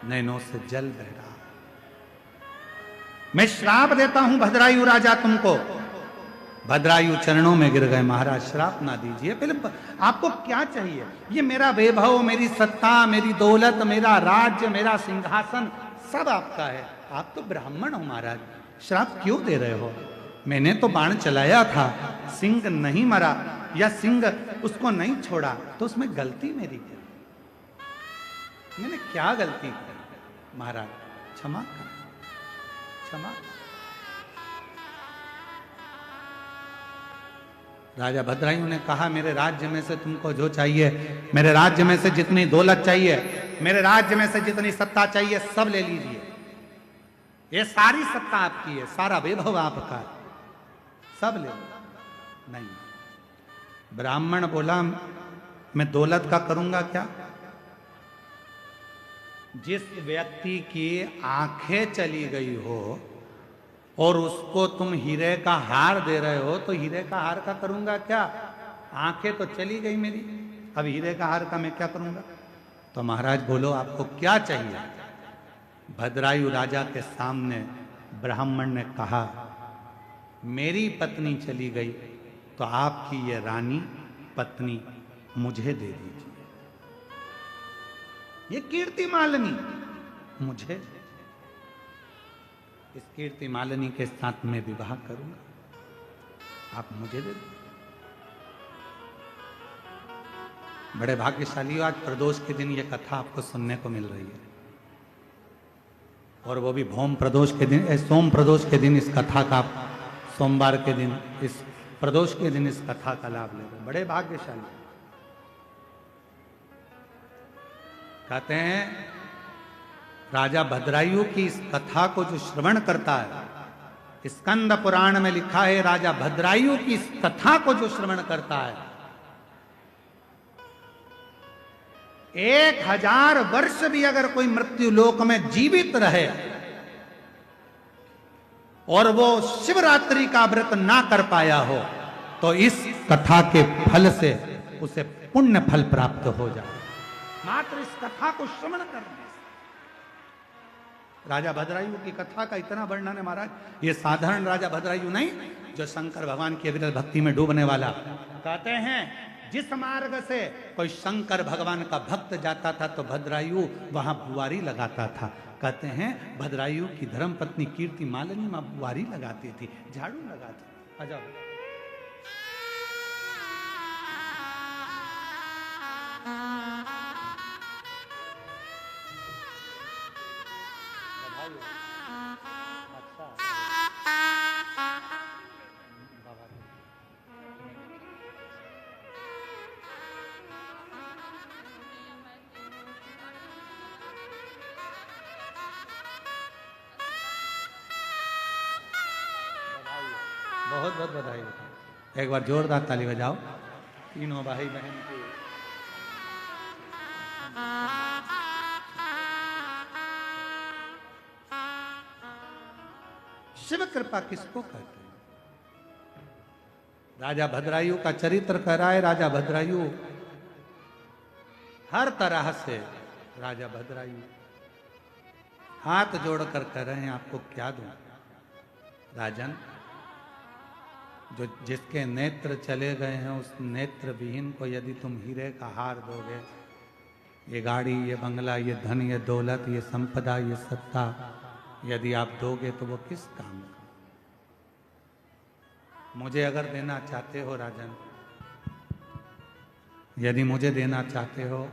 S1: नैनों से जल बह रहा। मैं श्राप देता हूं भद्रायु राजा तुमको। भद्रायु चरणों में गिर गए। महाराज, श्राप ना दीजिए, पहले आपको क्या चाहिए? ये मेरा वैभव, मेरी सत्ता, मेरी दौलत, मेरा राज्य, मेरा सिंहासन सब आपका है। आप तो ब्राह्मण हो महाराज, श्राप क्यों दे रहे हो? मैंने तो बाण चलाया था, सिंह नहीं मरा या सिंह उसको नहीं छोड़ा, तो उसमें गलती मेरी क्या? मैंने क्या गलती की? महाराज क्षमा कर, क्षमा। राजा भद्रायु ने कहा, मेरे राज्य में से तुमको जो चाहिए, मेरे राज्य में से जितनी दौलत चाहिए, मेरे राज्य में से जितनी सत्ता चाहिए, सब ले लीजिए। ये सारी सत्ता आपकी है, सारा वैभव आपका है, सब ले लो। नहीं, ब्राह्मण बोला, मैं दौलत का करूंगा क्या? जिस व्यक्ति की आंखें चली गई हो और उसको तुम हीरे का हार दे रहे हो, तो हीरे का हार का करूंगा क्या? आंखें तो चली गई मेरी, अब हीरे का हार का मैं क्या करूंगा? तो महाराज बोलो, आपको क्या चाहिए? भद्रायु राजा के सामने ब्राह्मण ने कहा, मेरी पत्नी चली गई, तो आपकी ये रानी पत्नी मुझे दे दीजिए। ये कीर्ति मालिनी मुझे, इस कीर्ति मालिनी के साथ मैं विवाह करूंगा, आप मुझे दे दो। बड़े भाग्यशाली हो, आज प्रदोष के दिन ये कथा आपको सुनने को मिल रही है, और वो भी भौम प्रदोष के दिन, सोम प्रदोष के दिन इस कथा का, सोमवार के दिन, इस प्रदोष के दिन इस कथा का लाभ ले रहे। बड़े भाग्यशाली। कहते हैं, राजा भद्रायु की इस कथा को जो श्रवण करता है, स्कंद पुराण में लिखा है, राजा भद्रायु की इस कथा को जो श्रवण करता है, 1000 वर्ष भी अगर कोई मृत्यु लोक में जीवित रहे और वो शिवरात्रि का व्रत ना कर पाया हो, तो इस कथा के फल से उसे पुण्य फल प्राप्त हो जाए, मात्र इस कथा को श्रवण करने से। राजा भद्रायु की कथा का इतना वर्णन है महाराज, ये साधारण राजा भद्रायु नहीं, जो शंकर भगवान की अविरल भक्ति में डूबने वाला। कहते हैं, जिस मार्ग से कोई शंकर भगवान का भक्त जाता था तो भद्रायु वहां बुआरी लगाता था। कहते हैं, भद्रायु की धर्मपत्नी कीर्ति मालिनी वहां बुआरी लगाती थी, झाड़ू लगाती थी। आ जाओ। बहुत बहुत बधाई। एक बार जोरदार ताली बजाओ तीनों भाई बहन की। शिव कृपा किसको कहते हैं? राजा भद्रायु का चरित्र कह रहा है। राजा भद्रायु हर तरह से, राजा भद्रायु हाथ जोड़कर कह रहे हैं आपको क्या दूं राजन। जो जिसके नेत्र चले गए हैं उस नेत्र विहीन को यदि तुम हीरे का हार दोगे, ये गाड़ी, ये बंगला, ये धन, ये दौलत, ये संपदा, ये सत्ता यदि आप दोगे तो वो किस काम का? मुझे अगर देना चाहते हो राजन, यदि मुझे देना चाहते हो,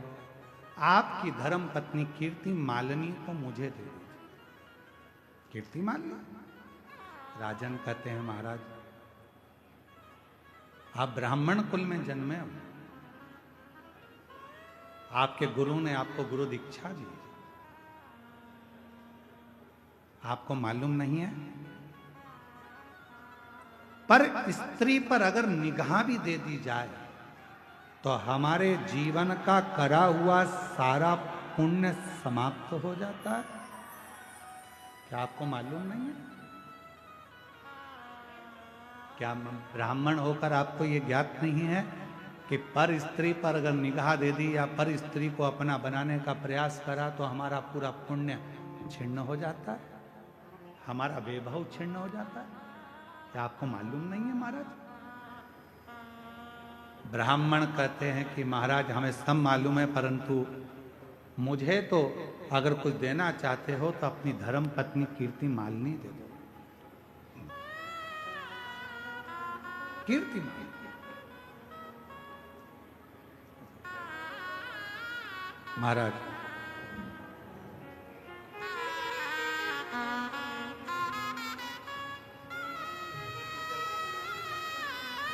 S1: आपकी धर्म पत्नी कीर्ति मालिनी को मुझे दे दीजिए। कीर्ति मालिनी? राजन कहते हैं महाराज आप ब्राह्मण कुल में जन्मे हो, आपके गुरु ने आपको गुरु दीक्षा दी, आपको मालूम नहीं है? पर स्त्री पर अगर निगाह भी दे दी जाए तो हमारे जीवन का करा हुआ सारा पुण्य समाप्त हो जाता है। क्या आपको मालूम नहीं है? क्या ब्राह्मण होकर आपको ये ज्ञात नहीं है कि पर स्त्री पर अगर निगाह दे दी या पर स्त्री को अपना बनाने का प्रयास करा तो हमारा पूरा पुण्य छिन्न हो जाता है, हमारा वैभव छिन्न हो जाता है? क्या आपको मालूम नहीं है महाराज? ब्राह्मण कहते हैं कि महाराज हमें सब मालूम है, परंतु मुझे तो अगर कुछ देना चाहते हो तो अपनी धर्म पत्नी कीर्ति मालिनी दे दो। कीर्ति मालिनी महाराज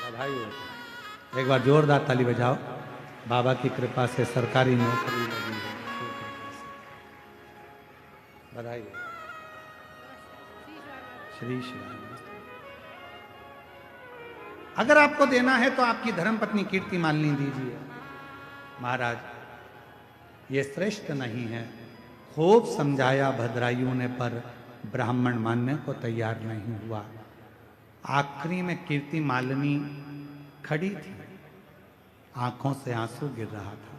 S1: बधाई हो। एक बार जोरदार ताली बजाओ। बाबा की कृपा से सरकारी नौकरी लगी है, बधाई हो। श्री श्री राम। अगर आपको देना है तो आपकी धर्मपत्नी कीर्ति मालिनी दीजिए। महाराज ये श्रेष्ठ नहीं है। खूब समझाया भद्रायु ने, पर ब्राह्मण मानने को तैयार नहीं हुआ। आखिरी में कीर्ति मालिनी खड़ी थी, आंखों से आंसू गिर रहा था,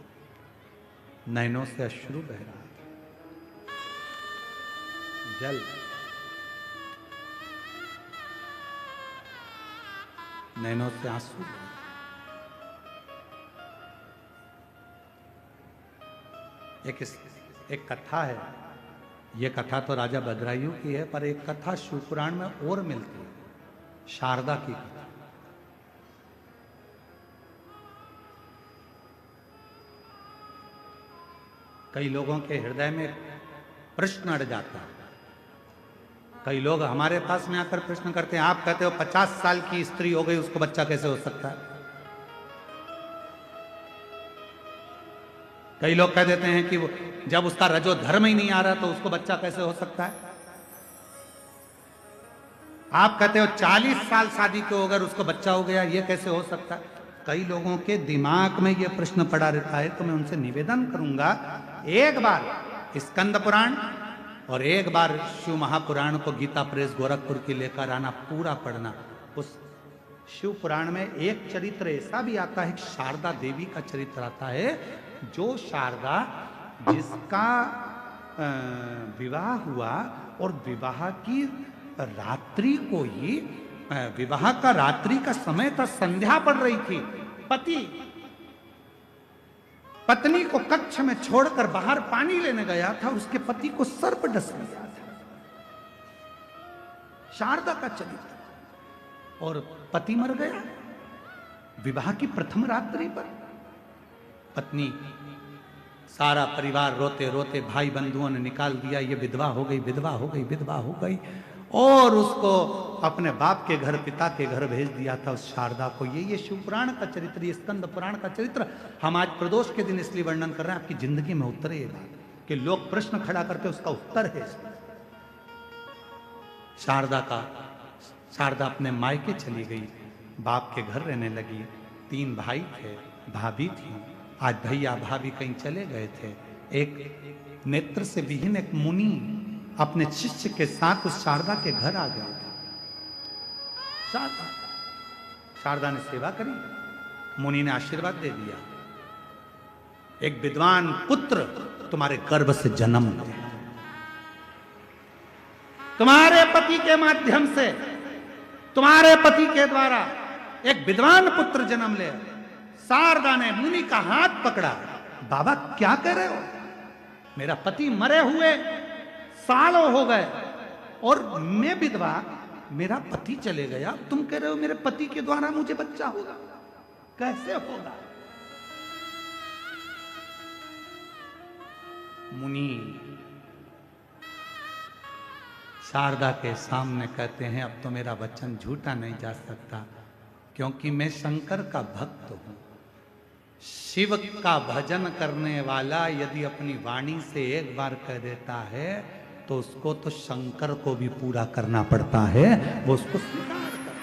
S1: नैनों से अश्रु बह रहा था। जल नैनों से आंसू। एक कथा है, ये कथा तो राजा भद्रायु की है, पर एक कथा शिवपुराण में और मिलती है, शारदा की कथा। कई लोगों के हृदय में प्रश्न अड़ जाता है। कई लोग हमारे पास में आकर प्रश्न करते हैं, आप कहते हो 50 साल की स्त्री हो गई, उसको बच्चा कैसे हो सकता है? कई लोग कह देते हैं कि वो जब उसका रजो धर्म ही नहीं आ रहा तो उसको बच्चा कैसे हो सकता है? आप कहते हो 40 साल शादी के हो अगर उसको बच्चा हो गया, ये कैसे हो सकता है? कई लोगों के दिमाग में ये प्रश्न पड़ा रहता है। तो मैं उनसे निवेदन करूंगा, एक बार स्कंद पुराण और एक बार शिव महापुराण को गीता प्रेस गोरखपुर की लेकर आना, पूरा पढ़ना। उस शिव पुराण में एक चरित्र ऐसा भी आता है, शारदा देवी का चरित्र आता है, जो शारदा जिसका विवाह हुआ और विवाह की रात्रि को ही, विवाह का रात्रि का समय था, संध्या पड़ रही थी, पति पत्नी को कक्ष में छोड़कर बाहर पानी लेने गया था, उसके पति को सर्प डस लिया था। शारदा का चरित्र। और पति मर गया विवाह की प्रथम रात्रि पर। पत्नी, सारा परिवार रोते रोते भाई बंधुओं ने निकाल दिया, ये विधवा हो गई, विधवा हो गई, विधवा हो गई, और उसको अपने बाप के घर, पिता के घर भेज दिया था उस शारदा को। ये शिव पुराण का चरित्र, ये स्कंद पुराण का चरित्र हम आज प्रदोष के दिन इसलिए वर्णन कर रहे हैं, आपकी जिंदगी में उतरे ये बात कि लोग प्रश्न खड़ा करके उसका उत्तर है। शारदा का शारदा अपने मायके चली गई, बाप के घर रहने लगी। 3 भाई थे, भाभी थी। आज भैया भाभी कहीं चले गए थे। एक नेत्र से विहीन एक मुनि अपने शिष्य के साथ उस शारदा के घर आ गए थे। शारदा ने सेवा करी, मुनि ने आशीर्वाद दे दिया, एक विद्वान पुत्र तुम्हारे गर्भ से जन्म ले, तुम्हारे पति के माध्यम से, तुम्हारे पति के द्वारा एक विद्वान पुत्र जन्म ले। शारदा ने मुनि का हाथ पकड़ा, बाबा क्या कह रहे हो, मेरा पति मरे हुए सालों हो गए और मैं विधवा, मेरा पति चले गया, तुम कह रहे हो मेरे पति के द्वारा मुझे बच्चा होगा, कैसे होगा। मुनि शारदा के सामने कहते हैं, अब तो मेरा वचन झूठा नहीं जा सकता, क्योंकि मैं शंकर का भक्त हूं। शिव का भजन करने वाला यदि अपनी वाणी से एक बार कह देता है तो उसको तो शंकर को भी पूरा करना पड़ता है, वो उसको स्वीकार कर।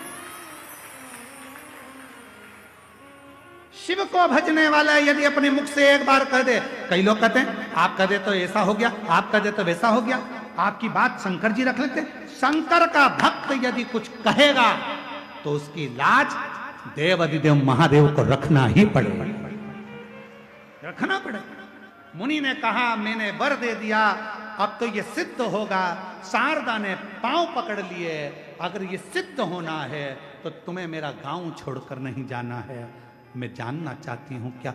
S1: शिव को भजने वाला यदि अपने मुख से एक बार कह दे, कई लोग कहते हैं आप कह दे तो ऐसा हो गया, आप कह दे तो वैसा हो गया, आपकी बात शंकर जी रख लेते। शंकर का भक्त यदि कुछ कहेगा तो उसकी लाज देव अधिदेव महादेव को रखना ही पड़ेगा, रखना पड़ेगा। मुनि ने कहा मैंने वर दे दिया, अब तो ये सिद्ध होगा। शारदा ने पांव पकड़ लिए, अगर ये सिद्ध होना है तो तुम्हें मेरा गांव छोड़कर नहीं जाना है। मैं जानना चाहती हूं क्या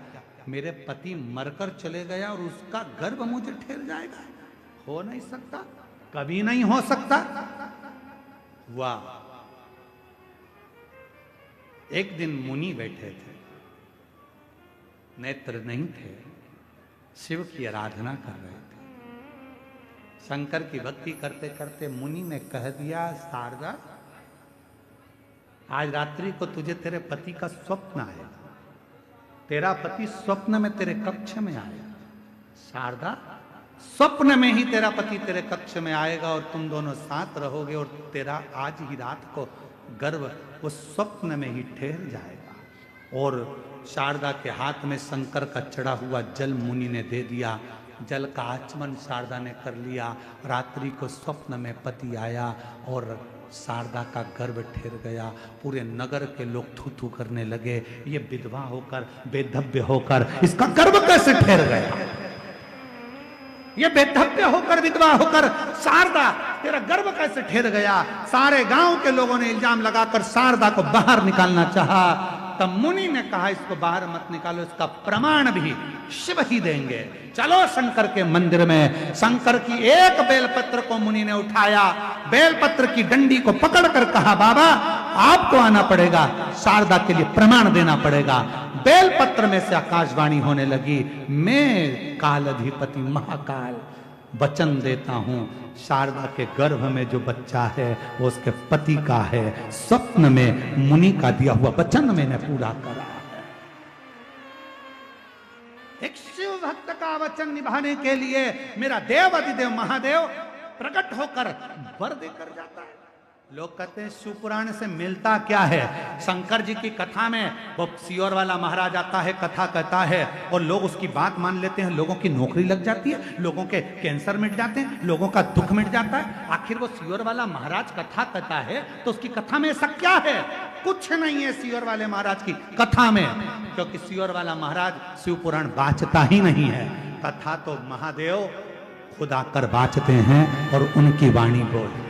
S1: मेरे पति मरकर चले गया और उसका गर्भ मुझे ठहर जाएगा? हो नहीं सकता, कभी नहीं हो सकता। वाह! एक दिन मुनि बैठे थे, नेत्र नहीं थे, शिव की आराधना कर रहे थे। शंकर की भक्ति करते करते मुनि ने कह दिया, शारदा आज रात्रि को तुझे तेरे पति का स्वप्न आएगा, तेरा पति स्वप्न में तेरे कक्ष में आएगा। शारदा, स्वप्न में ही तेरा पति तेरे कक्ष में आएगा और तुम दोनों साथ रहोगे और तेरा आज ही रात को गर्भ उस स्वप्न में ही ठहर जाएगा। और शारदा के हाथ में शंकर का चढ़ा हुआ जल मुनि ने दे दिया। जल का आचमन शारदा ने कर लिया। रात्रि को स्वप्न में पति आया और शारदा का गर्भ ठहर गया। पूरे नगर के लोग थू थू करने लगे, ये विधवा होकर, बेधव्य होकर इसका गर्भ कैसे ठहर गया? ये बेधव्य होकर, विधवा होकर शारदा तेरा गर्भ कैसे ठहर गया? सारे गांव के लोगों ने इल्जाम लगाकर शारदा को बाहर निकालना चाहा। तब मुनि ने कहा इसको बाहर मत निकालो, इसका प्रमाण भी शिव ही देंगे। चलो शंकर के मंदिर में। शंकर की एक बेलपत्र को मुनि ने उठाया, बेलपत्र की डंडी को पकड़कर कहा, बाबा आपको आना पड़ेगा, शारदा के लिए प्रमाण देना पड़ेगा। बेलपत्र में से आकाशवाणी होने लगी, मैं कालाधिपति महाकाल वचन देता हूं, शारदा के गर्भ में जो बच्चा है वो उसके पति का है। स्वप्न में मुनि का दिया हुआ वचन मैंने पूरा करा है। एक शिव भक्त का वचन निभाने के लिए मेरा देव अधिदेव महादेव प्रकट होकर वर देकर जाता है। लोग कहते हैं शिव पुराण से मिलता क्या है? शंकर जी की कथा में वो सियोर वाला महाराज आता है, कथा कहता है और लोग उसकी बात मान लेते हैं, लोगों की नौकरी लग जाती है, लोगों के कैंसर मिट जाते हैं, लोगों का दुख मिट जाता है। आखिर वो सियोर वाला महाराज कथा कहता है तो उसकी कथा में ऐसा क्या है? कुछ नहीं है सियोर वाले महाराज की कथा में, क्योंकि सियोर वाला महाराज शिव पुराण बाँचता ही नहीं है। कथा तो महादेव खुद आकर बाँचते हैं और उनकी वाणी बोलती,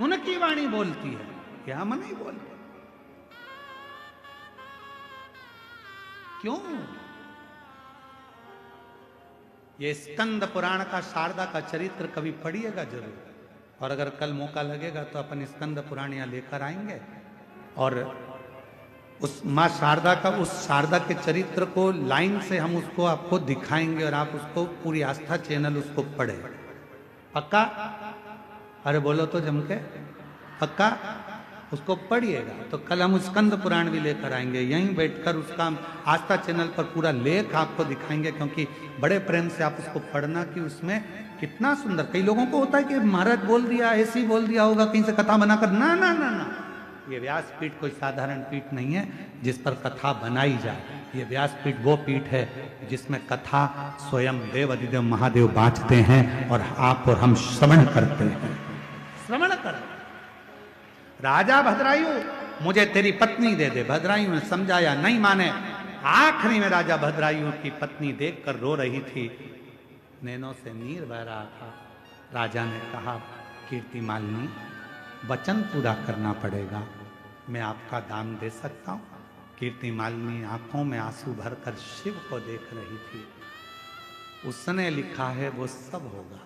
S1: उनकी वाणी बोलती है, क्या हम नहीं बोलते? क्यों? ये स्कंद पुराण का शारदा का चरित्र कभी पढ़िएगा जरूर, और अगर कल मौका लगेगा तो अपन स्कंद पुराण यहाँ लेकर आएंगे और उस माँ शारदा का, उस शारदा के चरित्र को लाइन से हम उसको आपको दिखाएंगे और आप उसको पूरी आस्था चैनल उसको पढ़े। पक्का? अरे बोलो तो जम के, पक्का? उसको पढ़िएगा। तो कल हम स्कंद पुराण भी लेकर आएंगे, यहीं बैठकर उसका आस्था चैनल पर पूरा लेख आपको दिखाएंगे, क्योंकि बड़े प्रेम से आप उसको पढ़ना कि उसमें कितना सुंदर। कई लोगों को होता है कि महाराज बोल दिया, ऐसे ही बोल दिया होगा कहीं से कथा बनाकर। ना ना ना ना, ये व्यासपीठ कोई साधारण पीठ नहीं है जिस पर कथा बनाई जाए। ये व्यासपीठ वो पीठ है जिसमें कथा स्वयं देव अधिदेव महादेव बाँचते हैं और आप और हम श्रवण करते हैं। श्रवण कर। राजा भद्रायु मुझे तेरी पत्नी दे दे। भद्रायु ने समझाया, नहीं माने। आखिरी में राजा भद्रायु की पत्नी देखकर रो रही थी, नैनों से नीर बह रहा था। राजा ने कहा, कीर्ति मालिनी वचन पूरा करना पड़ेगा, मैं आपका दान दे सकता हूँ। कीर्ति मालिनी आंखों में आंसू भरकर शिव को देख रही थी। उसने लिखा है वो सब होगा,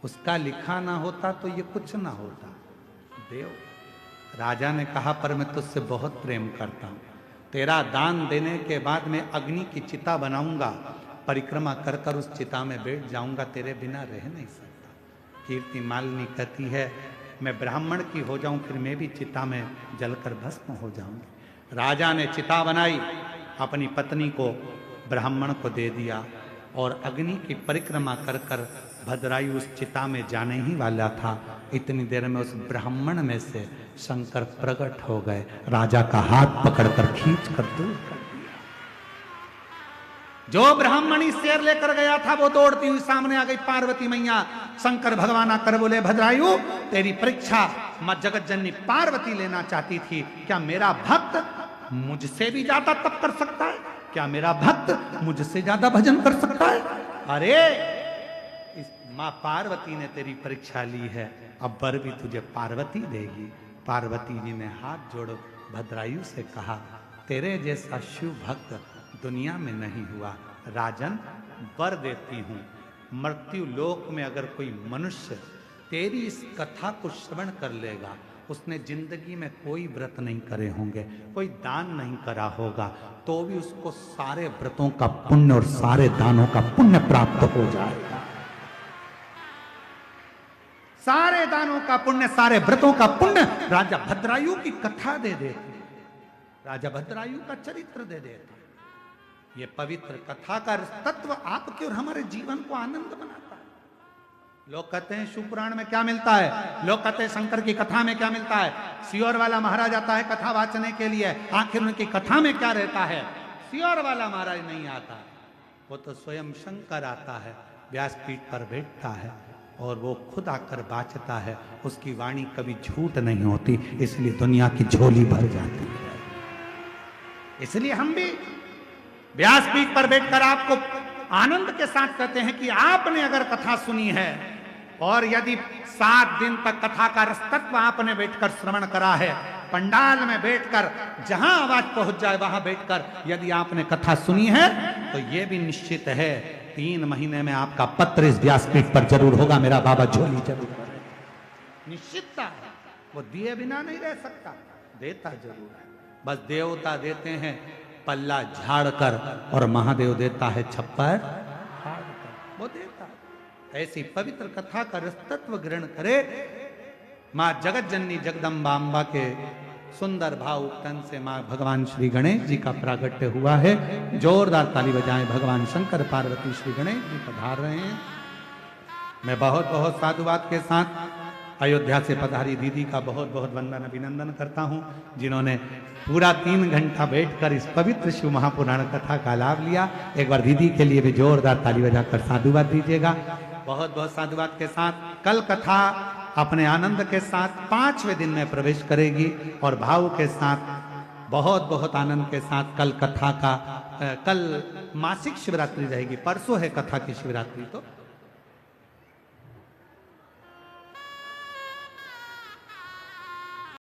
S1: उसका लिखा ना होता तो ये कुछ ना होता। देव, राजा ने कहा, पर मैं तुझसे बहुत प्रेम करता हूँ। तेरा दान देने के बाद मैं अग्नि की चिता बनाऊंगा, परिक्रमा कर कर उस चिता में बैठ जाऊंगा, तेरे बिना रह नहीं सकता। कीर्ति मालिनी कहती है, मैं ब्राह्मण की हो जाऊं फिर मैं भी चिता में जलकर भस्म हो जाऊंगी। राजा ने चिता बनाई, अपनी पत्नी को ब्राह्मण को दे दिया और अग्नि की परिक्रमा कर कर भद्रायु उस चिता में जाने ही वाला था। इतनी देर में उस ब्राह्मण में से शंकर प्रकट हो गए, राजा का हाथ पकड़कर खींच कर दूर कर दिया। जो ब्राह्मणी शेर लेकर गया था वो दौड़ती हुई सामने आ गई। पार्वती मैया, शंकर भगवान आकर बोले, भद्रायु तेरी परीक्षा मां जगत जननी पार्वती लेना चाहती थी। क्या मेरा भक्त मुझसे भी ज्यादा तप कर सकता है? क्या मेरा भक्त मुझसे ज्यादा भजन कर सकता है? अरे इस मां पार्वती ने तेरी परीक्षा ली है, अब वर भी तुझे पार्वती देगी। पार्वती जी ने हाथ जोड़ भद्रायु से कहा, तेरे जैसा शिव भक्त दुनिया में नहीं हुआ। राजन, वर देती हूं, मृत्यु लोक में अगर कोई मनुष्य तेरी इस कथा को श्रवण कर लेगा, उसने जिंदगी में कोई व्रत नहीं करे होंगे, कोई दान नहीं करा होगा, तो भी उसको सारे व्रतों का पुण्य और सारे दानों का पुण्य प्राप्त हो जाएगा। सारे दानों का पुण्य, सारे व्रतों का पुण्य राजा भद्रायु की कथा दे देते, राजा भद्रायु का चरित्र दे देते। ये पवित्र कथा का तत्व आपके और हमारे जीवन को आनंद बनाता है। लोग कहते हैं शिव पुराण में क्या मिलता है, लोग कहते हैं शंकर की कथा में क्या मिलता है। सियोर वाला महाराज आता है कथा वाचने के लिए, आखिर उनकी कथा में क्या रहता है? सियोर वाला महाराज नहीं आता, वो तो स्वयं शंकर आता है, व्यासपीठ पर बैठता है और वो खुद आकर बाचता है। उसकी वाणी कभी झूठ नहीं होती, इसलिए दुनिया की झोली भर जाती है। इसलिए हम भी व्यासपीठ पर बैठकर आपको आनंद के साथ कहते हैं कि आपने अगर कथा सुनी है और यदि 7 दिन तक कथा का रसतत्व आपने बैठकर श्रवण करा है, पंडाल में बैठकर जहां आवाज पहुंच जाए वहां बैठकर यदि आपने कथा सुनी है, तो यह भी निश्चित है 3 महीने में आपका पत्र इस व्यासपीठ पर जरूर होगा। मेरा बाबा झोली जरूर करेगा, निश्चितता। वो दिए बिना नहीं रह सकता, देता जरूर है। बस देवता देते हैं पल्ला झाड़कर और महादेव देता है छप्पर फाड़कर, वो देता है। ऐसी पवित्र कथा का रसतत्व ग्रहण करे। मां जगत जननी जगदम्बा अम्बा के सुंदर भाव तन से मां भगवान श्री गणेश जी का प्रागट्य हुआ है। जोरदार ताली बजाएं, भगवान शंकर पार्वती श्री गणेश जी पधार रहे हैं। मैं बहुत बहुत साधुवाद के साथ अयोध्या से पधारी दीदी का बहुत बहुत वंदन अभिनंदन करता हूं, जिन्होंने पूरा 3 घंटा बैठकर इस पवित्र शिव महापुराण कथा का लाभ लिया। एक बार दीदी के लिए भी जोरदार ताली बजाकर साधुवाद दीजिएगा। बहुत बहुत साधुवाद के साथ कल कथा अपने आनंद के साथ 5वें दिन में प्रवेश करेगी और भाव के साथ बहुत बहुत आनंद के साथ कल कथा का कल मासिक शिवरात्रि रहेगी। परसों है कथा की शिवरात्रि, तो